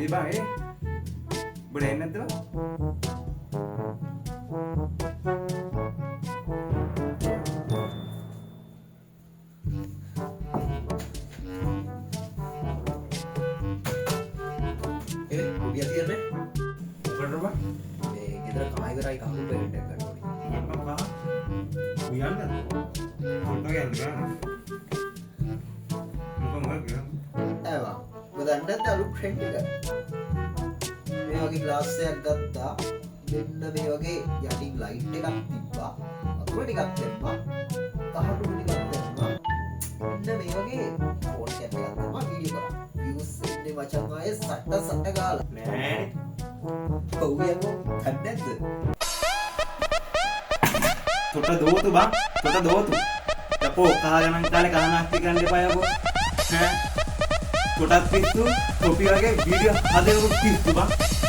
bang boleh nanti bang biar dia deh berapa kita kamai berai kamu bayar deh kan berapa biar kan foto yang kan bukan enggak bang බදන්නත් අලු trend එක මේ වගේ glass එකක් ගත්තා මෙන්න මේ වගේ යටින් ලයිට් එකක් තිබ්බා වතුර ටිකක් දැම්මා තහඩු ටිකක් දැම්මා මෙන්න මේ වගේ ෆෝන් කැප් එකක් දැම්මා වීඩියෝ කරා views එන්නේ මචං ආයේ සට්ට ගාලා නෑ ඔව් යකෝ කන්නේද තොට දෝතු බං තොට දෝතු යකෝ කහගණන් කාලේ කහනාස්ති කරන්න එපා යකෝ ඈ කොටත් පිස්සු කොපි වගේ වීඩියෝ හදනකොට පිස්සු බං